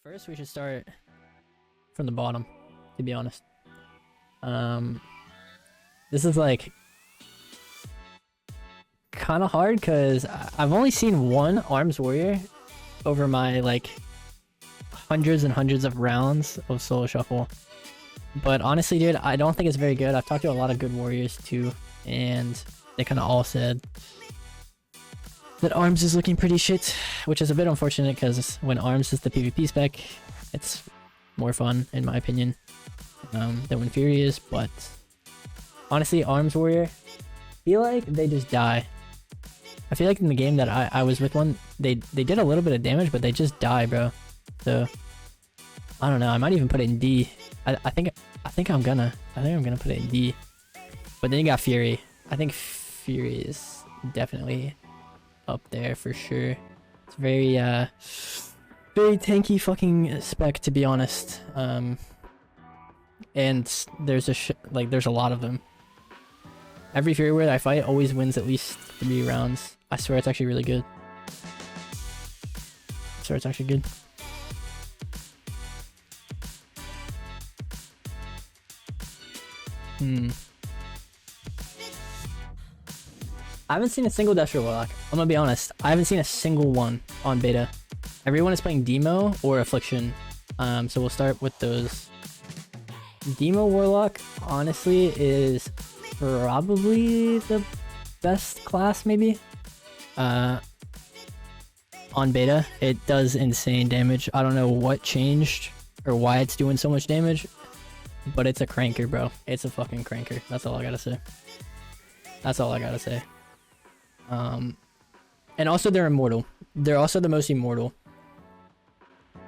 First, we should start from the bottom, to be honest. This is like kind of hard because I've only seen one Arms Warrior over my like hundreds and hundreds of rounds of solo shuffle. But honestly, dude, I don't think it's very good. I've talked to a lot of good warriors too, and they kind of all said that Arms is looking pretty shit, which is a bit unfortunate because when Arms is the PvP spec, it's more fun in my opinion than when Fury is. But honestly, Arms Warrior, I feel like they just die. I feel like in the game that I was with one, they did a little bit of damage, but they just die, bro. So I don't know. I might even put it in D. I think I'm gonna put it in D. But then you got Fury. I think Fury is definitely up there for sure. It's very very tanky fucking spec, to be honest. And there's a lot of them. Every Fury warrior I fight always wins at least 3 rounds. I swear it's actually really good. I swear it's actually good. I haven't seen a single Destro Warlock. I'm gonna be honest. I haven't seen a single one on beta. Everyone is playing Demo or Affliction. So we'll start with those. Demo Warlock, honestly, is probably the best class, maybe. On beta, it does insane damage. I don't know what changed or why it's doing so much damage, but it's a cranker, bro. It's a fucking cranker. That's all I gotta say. That's all I gotta say. And also they're immortal. They're also the most immortal.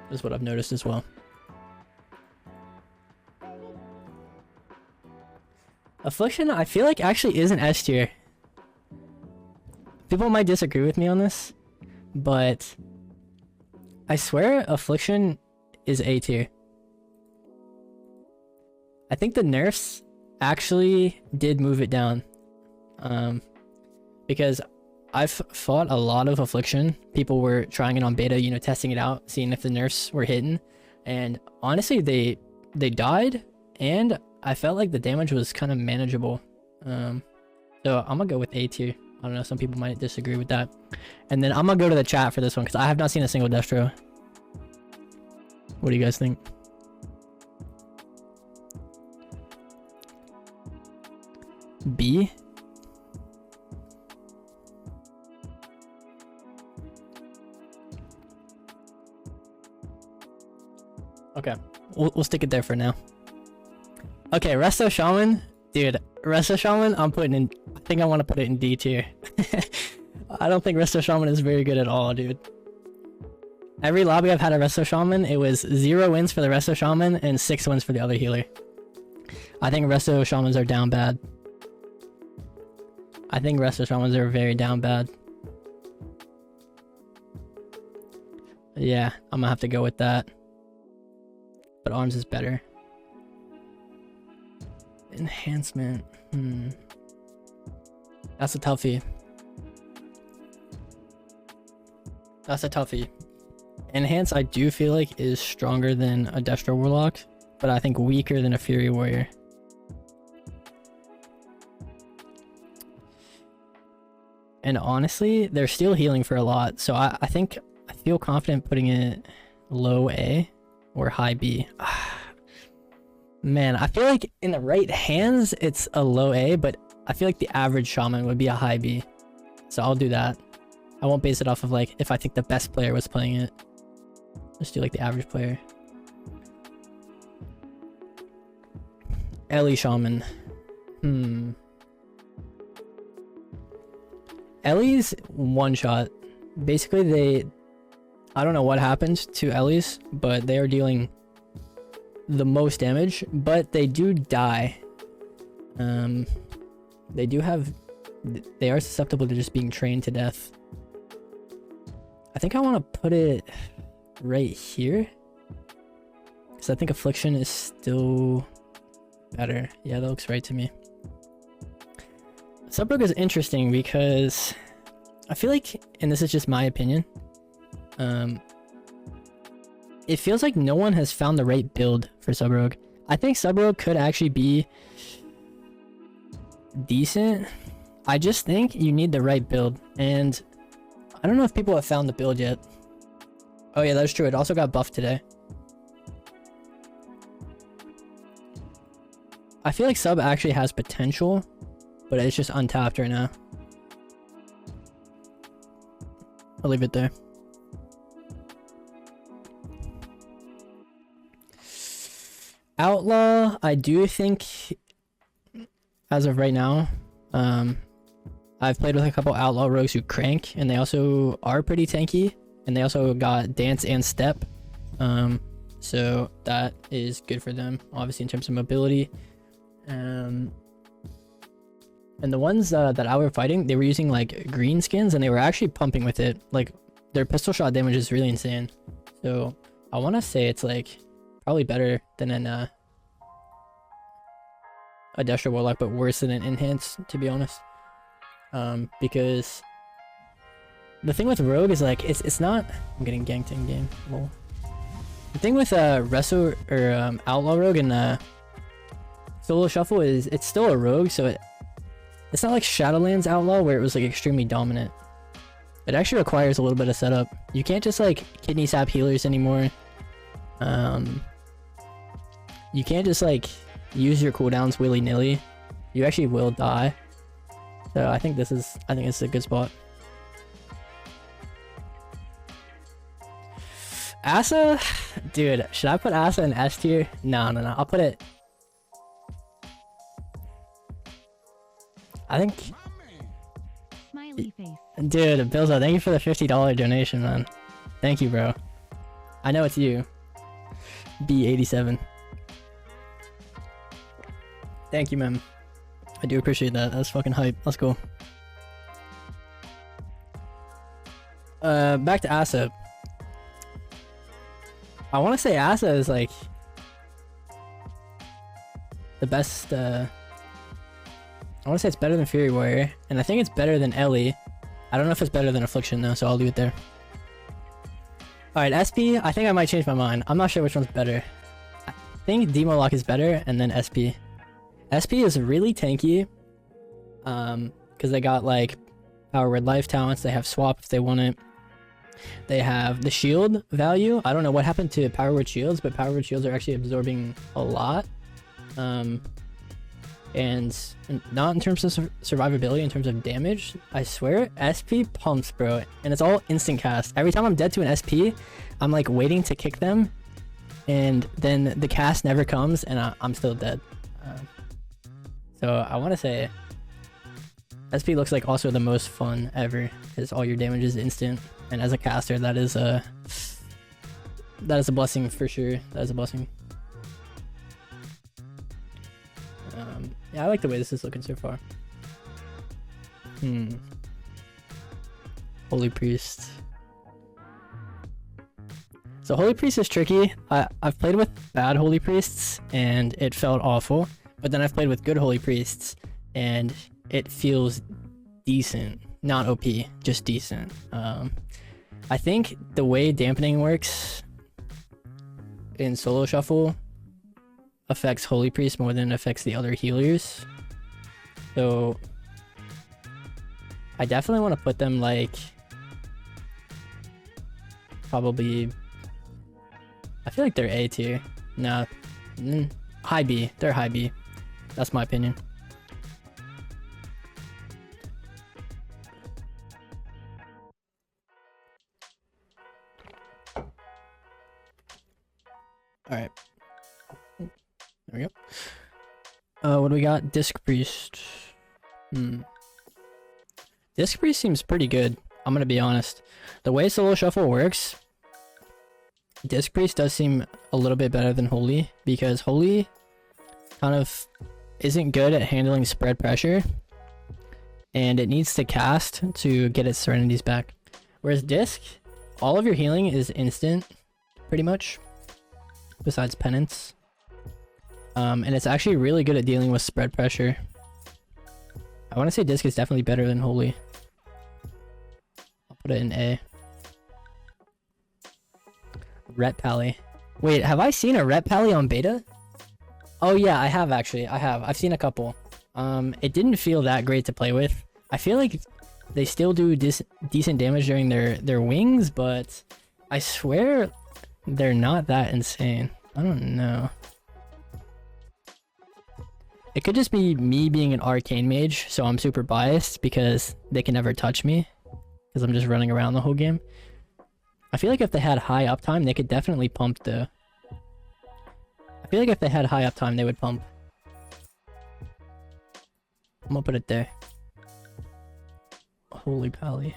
That's what I've noticed as well. Affliction, I feel like actually is an S tier. People might disagree with me on this, but I swear Affliction is A tier. I think the nerfs actually did move it down. Because I've fought a lot of Affliction. People were trying it on beta, you know, testing it out, seeing if the nerfs were hitting. And honestly, they died, and I felt like the damage was kind of manageable. So I'm gonna go with A tier. I don't know, some people might disagree with that. And then I'm gonna go to the chat for this one because I have not seen a single Destro. What do you guys think? B? Okay, we'll stick it there for now. Okay, Resto Shaman, dude. Resto Shaman, I'm putting in. I think I want to put it in D tier. I don't think Resto Shaman is very good at all, dude. Every lobby I've had a Resto Shaman, it was 0 wins for the Resto Shaman and 6 wins for the other healer. I think Resto Shamans are down bad. I think Resto Shamans are very down bad. Yeah, I'm gonna have to go with that. But Arms is better. Enhancement. That's a toughie. That's a toughie. Enhance, I do feel like, is stronger than a Destro Warlock, but I think weaker than a Fury Warrior. And honestly, they're still healing for a lot, so I think I feel confident putting it low A or high B. Man, I feel like in the right hands, it's a low A, but I feel like the average Shaman would be a high B. So I'll do that. I won't base it off of like if I think the best player was playing it. Let's do like the average player. Ellie Shaman. Ellie's one shot. Basically, I don't know what happened to Ellie's, but they are dealing the most damage, but they do die. They are susceptible to just being trained to death. I think I want to put it right here because I think Affliction is still better. Yeah, that looks right to me. Subbrook is interesting because I feel like, and this is just my opinion, it feels like no one has found the right build for Sub Rogue. I think Sub Rogue could actually be decent. I just think you need the right build, and I don't know if people have found the build yet. Oh yeah, that's true. It also got buffed today. I feel like Sub actually has potential, but it's just untapped right now. I'll leave it there. Outlaw, I do think, as of right now, I've played with a couple Outlaw rogues who crank, and they also are pretty tanky, and they also got dance and step, so that is good for them, obviously in terms of mobility. And the ones that I were fighting, they were using like green skins, and they were actually pumping with it. Like their pistol shot damage is really insane, so I want to say it's like probably better than a Destro Warlock, but worse than an Enhance, to be honest. Because the thing with Rogue is like it's not. I'm getting ganked in game. Lol. The thing with Resto or Outlaw Rogue and Solo Shuffle is it's still a Rogue, so it's not like Shadowlands Outlaw where it was like extremely dominant. It actually requires a little bit of setup. You can't just like kidney sap healers anymore. You can't just like use your cooldowns willy-nilly. You actually will die. So I think it's a good spot. Asa, dude, should I put Asa in S tier? No, I'll put it. I think. Smiley face. Dude, Bilzo, thank you for the $50 donation, man. Thank you, bro. I know it's you. B87. Thank you, man. I do appreciate that. That's fucking hype. Let's go. Back to Asa. I want to say Asa is like the best. I want to say it's better than Fury Warrior, and I think it's better than Ellie. I don't know if it's better than Affliction though, so I'll leave it there. Alright, SP, I think I might change my mind. I'm not sure which one's better. I think Demo Lock is better, and then SP. SP is really tanky, because they got like Power Word Life talents, they have Swap if they want it. They have the shield value. I don't know what happened to Power Word Shields, but Power Word Shields are actually absorbing a lot. And not in terms of survivability, in terms of damage. I swear, SP pumps, bro, and it's all instant cast. Every time I'm dead to an SP, I'm like waiting to kick them, and then the cast never comes, and I'm still dead. So I want to say SP looks like also the most fun ever, because all your damage is instant, and as a caster, that is a blessing for sure. That is a blessing. Yeah, I like the way this is looking so far. Holy Priest. So Holy Priest is tricky. I've played with bad Holy Priests and it felt awful, but then I've played with good Holy Priests and it feels decent. Not OP, just decent. I think the way dampening works in Solo Shuffle affects Holy Priest more than it affects the other healers. So I definitely want to put them like probably, I feel like they're A tier. No, high B. They're high B. That's my opinion. All right. There we go. What do we got? Disc Priest. Disc Priest seems pretty good. I'm gonna be honest. The way Solo Shuffle works, Disc Priest does seem a little bit better than Holy, because Holy kind of isn't good at handling spread pressure, and it needs to cast to get its Serenities back. Whereas Disc, all of your healing is instant, pretty much, besides Penance. And it's actually really good at dealing with spread pressure. I want to say Disc is definitely better than Holy. I'll put it in A. Ret Pally. Wait, have I seen a Ret Pally on beta? Oh yeah, I have actually. I have. I've seen a couple. It didn't feel that great to play with. I feel like they still do decent damage during their wings, but I swear they're not that insane. I don't know. It could just be me being an arcane mage, so I'm super biased because they can never touch me because I'm just running around the whole game. I feel like if they had high uptime, they could definitely pump the... I feel like if they had high uptime, they would pump. I'm gonna put it there. Holy pally.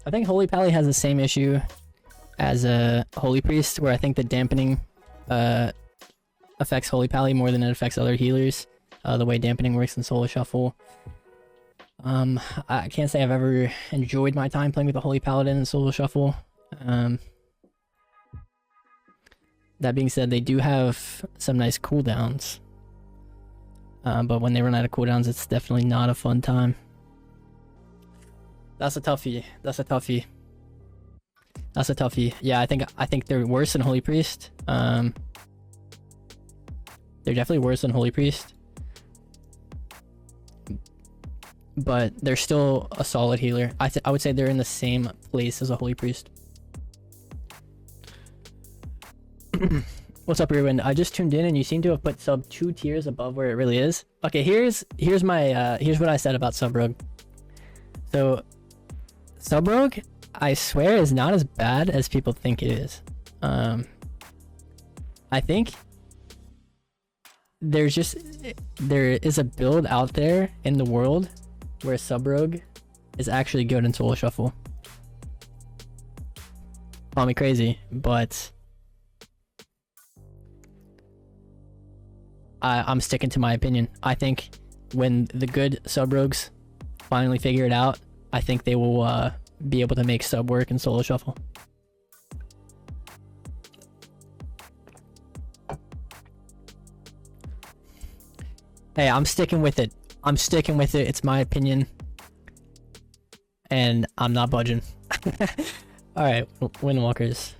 I think Holy Pally has the same issue as a Holy Priest, where I think the dampening affects Holy Pally more than it affects other healers. The way dampening works in Solo Shuffle. I can't say I've ever enjoyed my time playing with the Holy Paladin in Solo Shuffle. That being said, they do have some nice cooldowns. But when they run out of cooldowns, it's definitely not a fun time. That's a toughie. That's a toughie. That's a toughie. Yeah, I think they're worse than Holy Priest. They're definitely worse than Holy Priest. But they're still a solid healer. I would say they're in the same place as a Holy Priest. What's up, Ruin? I just tuned in and you seem to have put sub 2 tiers above where it really is. Okay, here's my here's what I said about Sub Rogue. So Sub Rogue, I swear, is not as bad as people think it is. I think there is a build out there in the world where Sub Rogue is actually good in Solo Shuffle. Call me crazy, but I'm sticking to my opinion. I think when the good Sub Rogues finally figure it out, I think they will be able to make sub work in Solo Shuffle. Hey, I'm sticking with it. I'm sticking with it. It's my opinion. And I'm not budging. Alright, Windwalkers.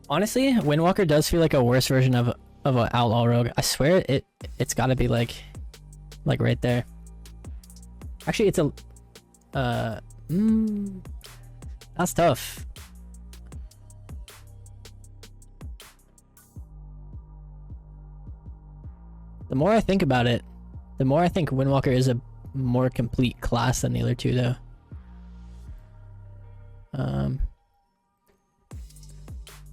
Honestly, Windwalker does feel like a worse version of an Outlaw Rogue. I swear it's gotta be like right there. Actually, it's a that's tough. The more I think about it, the more I think Windwalker is a more complete class than the other two, though.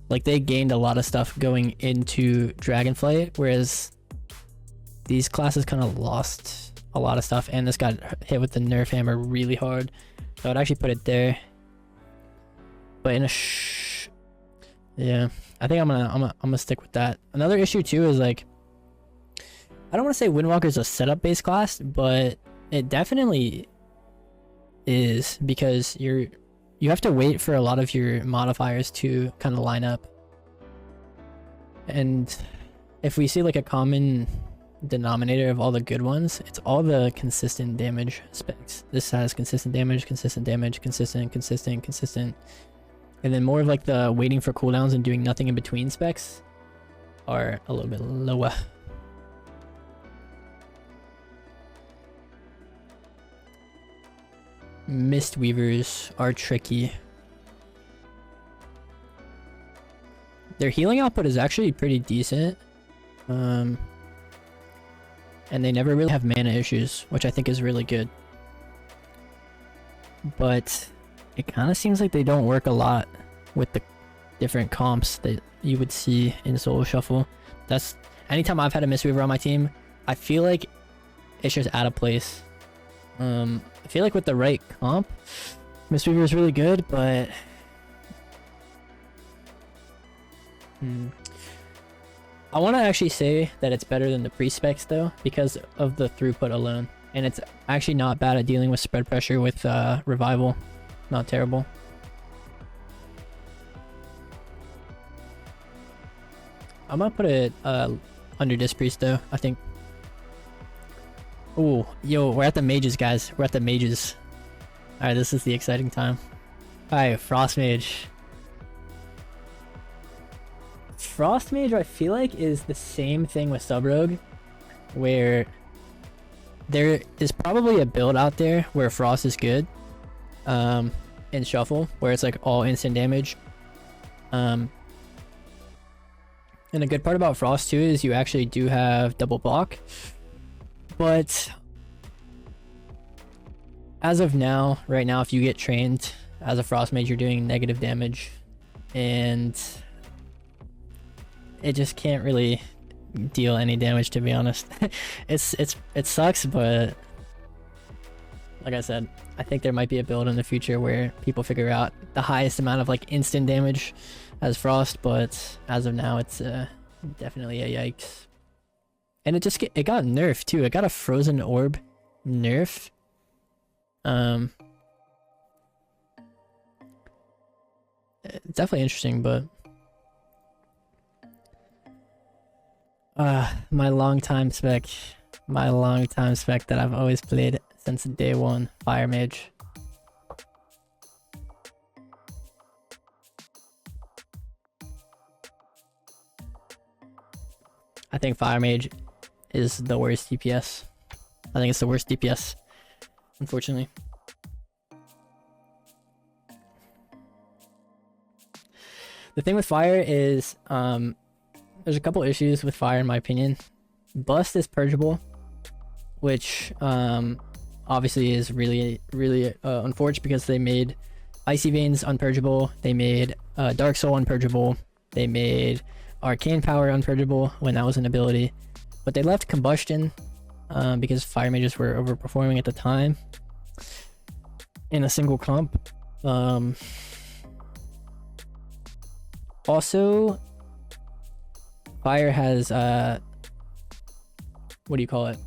Like, they gained a lot of stuff going into Dragonflight, whereas these classes kind of lost a lot of stuff, and this got hit with the nerf hammer really hard. So I'd actually put it there. But in a yeah, I think I'm gonna stick with that. Another issue too is, like, I don't want to say Windwalker is a setup based class, but it definitely is, because you have to wait for a lot of your modifiers to kind of line up. And if we see like a common denominator of all the good ones, it's all the consistent damage specs. This has consistent damage, consistent, and then more of like the waiting for cooldowns and doing nothing in between specs are a little bit lower. Mistweavers are tricky. Their healing output is actually pretty decent. And they never really have mana issues, which I think is really good. But it kind of seems like they don't work a lot with the different comps that you would see in Solo Shuffle. That's anytime I've had a Mistweaver on my team, I feel like it's just out of place. I feel like with the right comp, Mistweaver is really good, but I want to actually say that it's better than the pre-specs though, because of the throughput alone And it's actually not bad at dealing with spread pressure with revival. Not terrible. I'm gonna put it under Disc Priest though, I think. Oh, yo, we're at the mages, guys. We're at the mages. Alright, this is the exciting time. Alright, Frost Mage. Frost Mage, I feel like, is the same thing with Sub Rogue, where there is probably a build out there where Frost is good, in Shuffle, where it's like all instant damage. And a good part about Frost too is you actually do have double block, but as of now, right now, if you get trained as a Frost Mage, you're doing negative damage, and it just can't really deal any damage, to be honest. It sucks, but like I said, I think there might be a build in the future where people figure out the highest amount of like instant damage as Frost, but as of now, it's definitely a yikes. And it got nerfed too. It got a Frozen Orb nerf. It's definitely interesting, but my longtime spec that I've always played since day one, Fire Mage. I think Fire Mage is the worst DPS. I think it's the worst DPS, unfortunately. The thing with Fire is, there's a couple issues with Fire in my opinion. Bust is purgeable, which obviously is really unfortunate because they made Icy Veins unpurgeable, they made Dark Soul unpurgeable, they made Arcane Power unpurgeable when that was an ability, but they left Combustion because Fire Mages were overperforming at the time in a single comp. Also, Fire has what do you call it?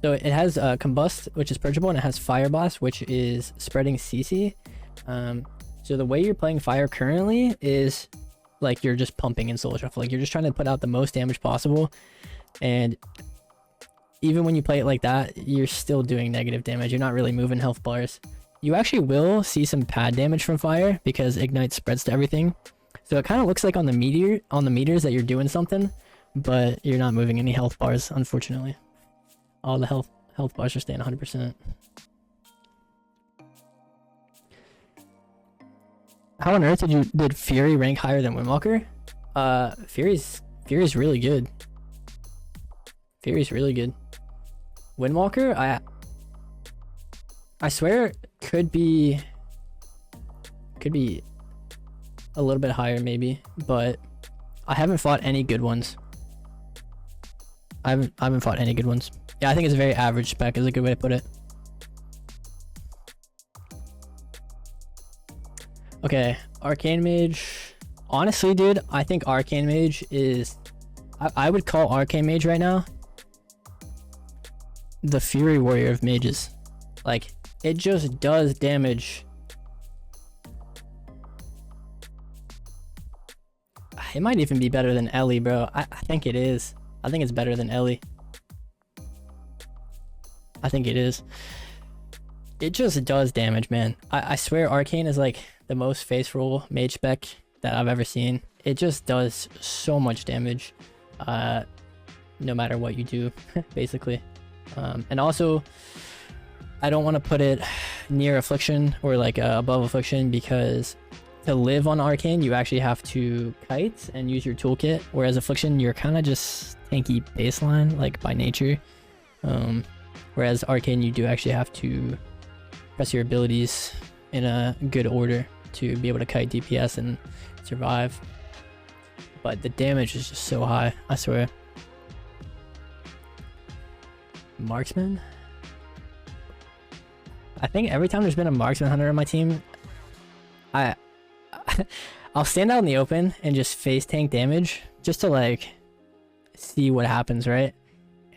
So it has Combust, which is purgeable, and it has Fire Blast, which is spreading CC. So the way you're playing Fire currently is like you're just pumping in Soul Shuffle. Like you're just trying to put out the most damage possible, and even when you play it like that, you're still doing negative damage. You're not really moving health bars. You actually will see some pad damage from Fire because Ignite spreads to everything. So it kind of looks like on the meters that you're doing something, but you're not moving any health bars, unfortunately. All the health bars are staying 100%. How on earth did Fury rank higher than Windwalker? Fury's really good. Fury's really good. Windwalker, I swear could be a little bit higher maybe, but I haven't fought any good ones. I haven't fought any good ones. Yeah, I think it's a very average spec is a good way to put it. Okay, Arcane Mage. Honestly, dude, I think Arcane Mage is... I would call Arcane Mage right now the Fury Warrior of mages. Like, it just does damage. It might even be better than Ellie, bro. I think it is. I think it's better than Ellie. I think it is. It just does damage, man. I swear Arcane is like the most faithful mage spec that I've ever seen. It just does so much damage, no matter what you do, basically. And also, I don't want to put it near Affliction or like above Affliction, because to live on Arcane, you actually have to kite and use your toolkit, whereas Affliction, you're kind of just tanky baseline, like by nature. Whereas Arcane, you do actually have to press your abilities in a good order to be able to kite DPS and survive. But the damage is just so high, I swear. Marksman? I think every time there's been a Marksman Hunter on my team, I'll stand out in the open and just face tank damage just to like see what happens, right?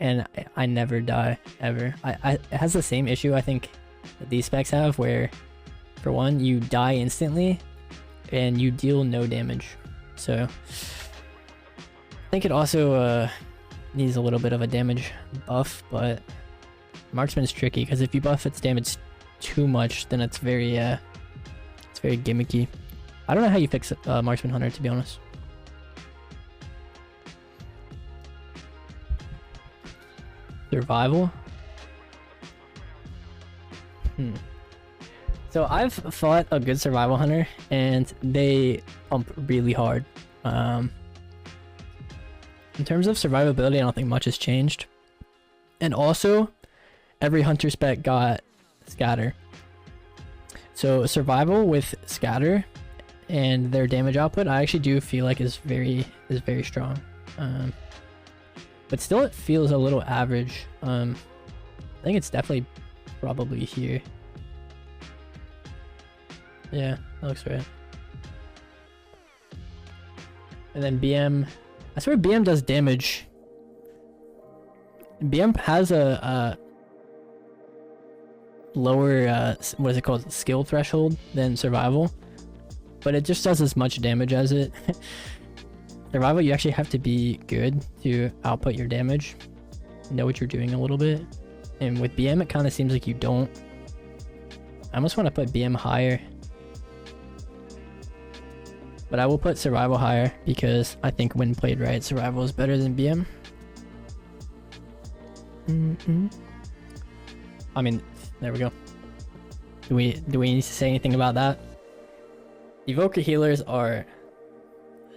and I never die ever. It has the same issue I think that these specs have, where for one you die instantly and you deal no damage. So I think it also needs a little bit of a damage buff, but Marksman's tricky because if you buff its damage too much, then it's very gimmicky. I don't know how you fix Marksman Hunter, to be honest. Survival? So I've fought a good survival hunter and they pump really hard. In terms of survivability, I don't think much has changed. And also, every hunter spec got scatter. So survival with scatter and their damage output, I actually do feel like is very strong. But still, it feels a little average. I think it's definitely probably here. Yeah, that looks right. And then BM, I swear BM does damage. BM has a lower, what is it called, skill threshold than survival, but it just does as much damage as it. Survival, you actually have to be good to output your damage, know what you're doing a little bit, and with BM it kind of seems like you don't. I almost want to put BM higher, but I will put survival higher because I think when played right, survival is better than BM. I mean, there we go. Do we need to say anything about that? Evoker healers are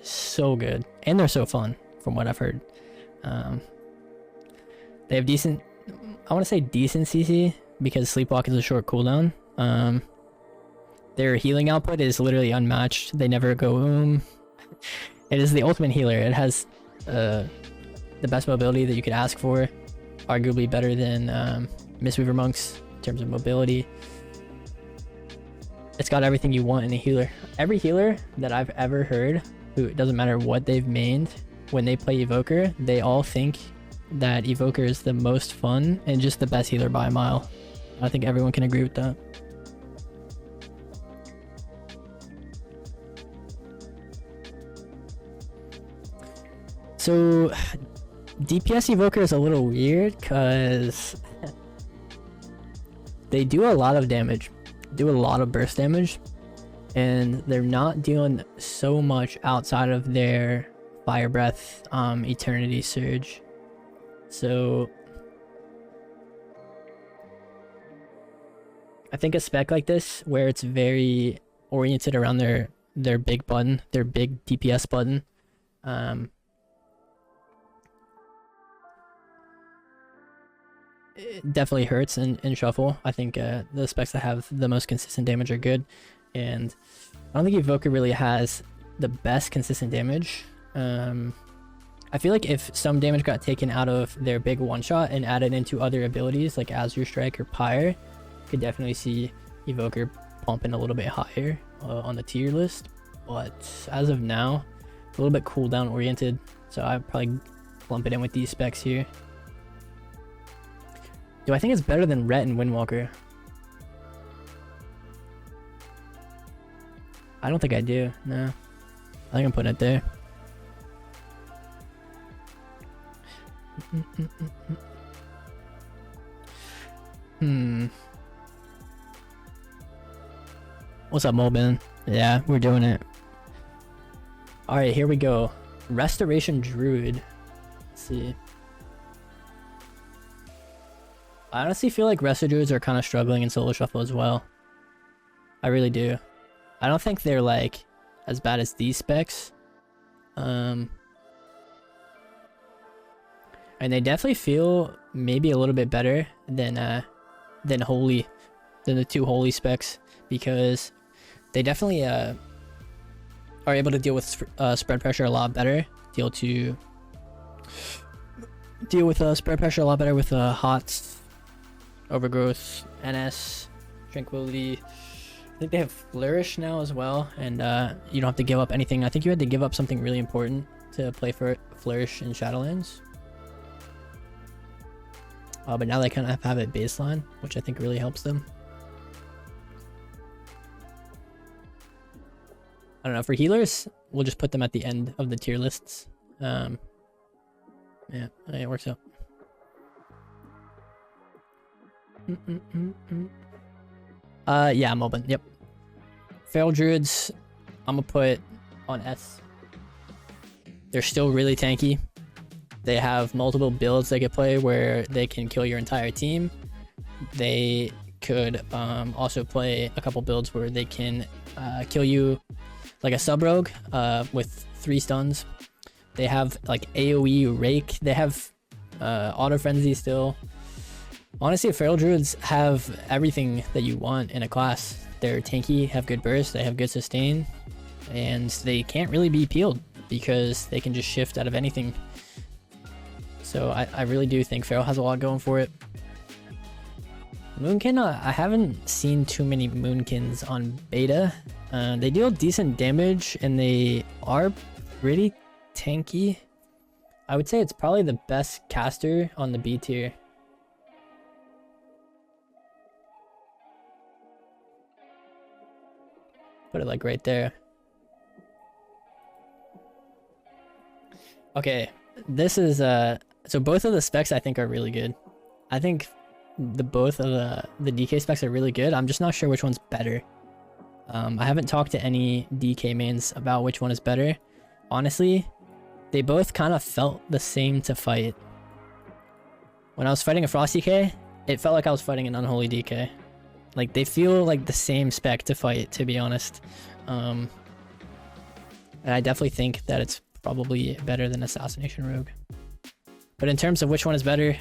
so good, and they're so fun from what I've heard. They have decent, I want to say decent CC because Sleepwalk is a short cooldown. Their healing output is literally unmatched. They never go boom. It is the ultimate healer. It has the best mobility that you could ask for, arguably better than Mistweaver Monks in terms of mobility. It's got everything you want in a healer. Every healer that I've ever heard, who, it doesn't matter what they've mained, when they play Evoker, they all think that Evoker is the most fun and just the best healer by a mile. I think everyone can agree with that. So DPS Evoker is a little weird because they do a lot of damage, do a lot of burst damage, and they're not doing so much outside of their Fire Breath, Eternity Surge. So I think a spec like this, where it's very oriented around their big button, their big DPS button, it definitely hurts in Shuffle. I think the specs that have the most consistent damage are good, and I don't think Evoker really has the best consistent damage. I feel like if some damage got taken out of their big one-shot and added into other abilities like Azure Strike or Pyre, could definitely see Evoker pumping a little bit higher on the tier list. But as of now, it's a little bit cooldown oriented, so I'd probably lump it in with these specs here. Do I think it's better than Ret and Windwalker? I don't think I do, no. I think I'm putting it there. What's up, Mobin? Yeah, we're doing it. Alright, here we go. Restoration Druid. Let's see. I honestly feel like Resto Druids are kind of struggling in solo shuffle as well. I really do. I don't think they're like as bad as these specs. And they definitely feel maybe a little bit better than Holy, than the two Holy specs, because they definitely are able to deal with spread pressure a lot better. Deal with spread pressure a lot better with HOTS, Overgrowth, NS, Tranquility. I think they have Flourish now as well, and you don't have to give up anything. I think you had to give up something really important to play for Flourish in Shadowlands. But now they kind of have it baseline, which I think really helps them. I don't know, for healers, we'll just put them at the end of the tier lists. Yeah, it works out. Yeah, I'm open. Yep. Feral Druids, I'm gonna put on S. They're still really tanky. They have multiple builds they could play where they can kill your entire team. They could also play a couple builds where they can kill you like a sub rogue with 3 stuns. They have like AoE rake. They have auto frenzy still. Honestly, feral druids have everything that you want in a class. They're tanky, have good burst, they have good sustain, and they can't really be peeled because they can just shift out of anything. So I really do think feral has a lot going for it. Moonkin, I haven't seen too many Moonkins on beta. They deal decent damage and they are pretty tanky. I would say it's probably the best caster on the B tier. Put it like right there. Okay, this is so both of the specs I think are really good. I think both of the DK specs are really good. I'm just not sure which one's better. I haven't talked to any DK mains about which one is better. Honestly, they both kind of felt the same to fight. When I was fighting a Frost DK, it felt like I was fighting an Unholy DK. Like, they feel like the same spec to fight, to be honest. And I definitely think that it's probably better than Assassination Rogue. But in terms of which one is better,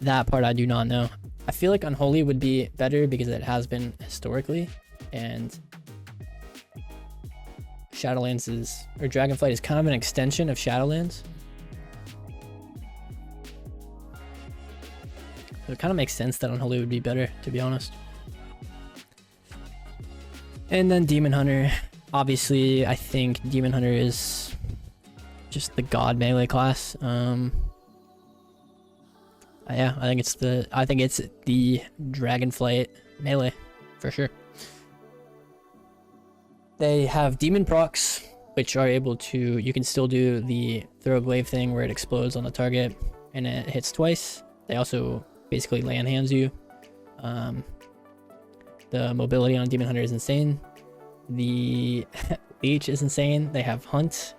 that part I do not know. I feel like Unholy would be better because it has been historically, and Shadowlands is, or Dragonflight is kind of an extension of Shadowlands. So it kind of makes sense that Unholy would be better, to be honest. And then Demon Hunter. Obviously, I think Demon Hunter is just the god melee class. Yeah, I think it's the Dragonflight melee for sure. They have demon procs, which are able to, you can still do the throw glaive thing where it explodes on the target and it hits twice. They also basically land hands you. The mobility on Demon Hunter is insane. The Leech is insane. They have Hunt,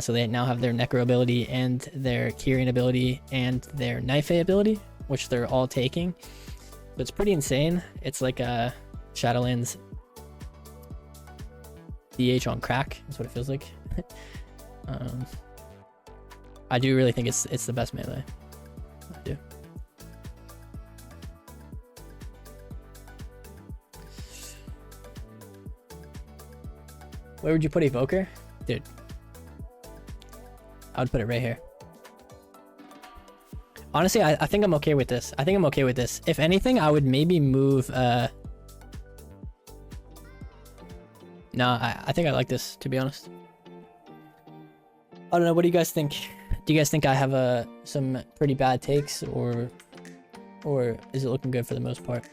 so they now have their Necro ability and their Kyrian ability and their Knife ability, which they're all taking. But it's pretty insane. It's like a Shadowlands DH on crack. That's what it feels like. I do really think it's the best melee. I do. Where would you put Evoker? Dude, I would put it right here. Honestly, I think I'm okay with this. I think I'm okay with this. If anything, I would maybe move... No, I think I like this, to be honest. I don't know, what do you guys think? Do you guys think I have some pretty bad takes, or is it looking good for the most part?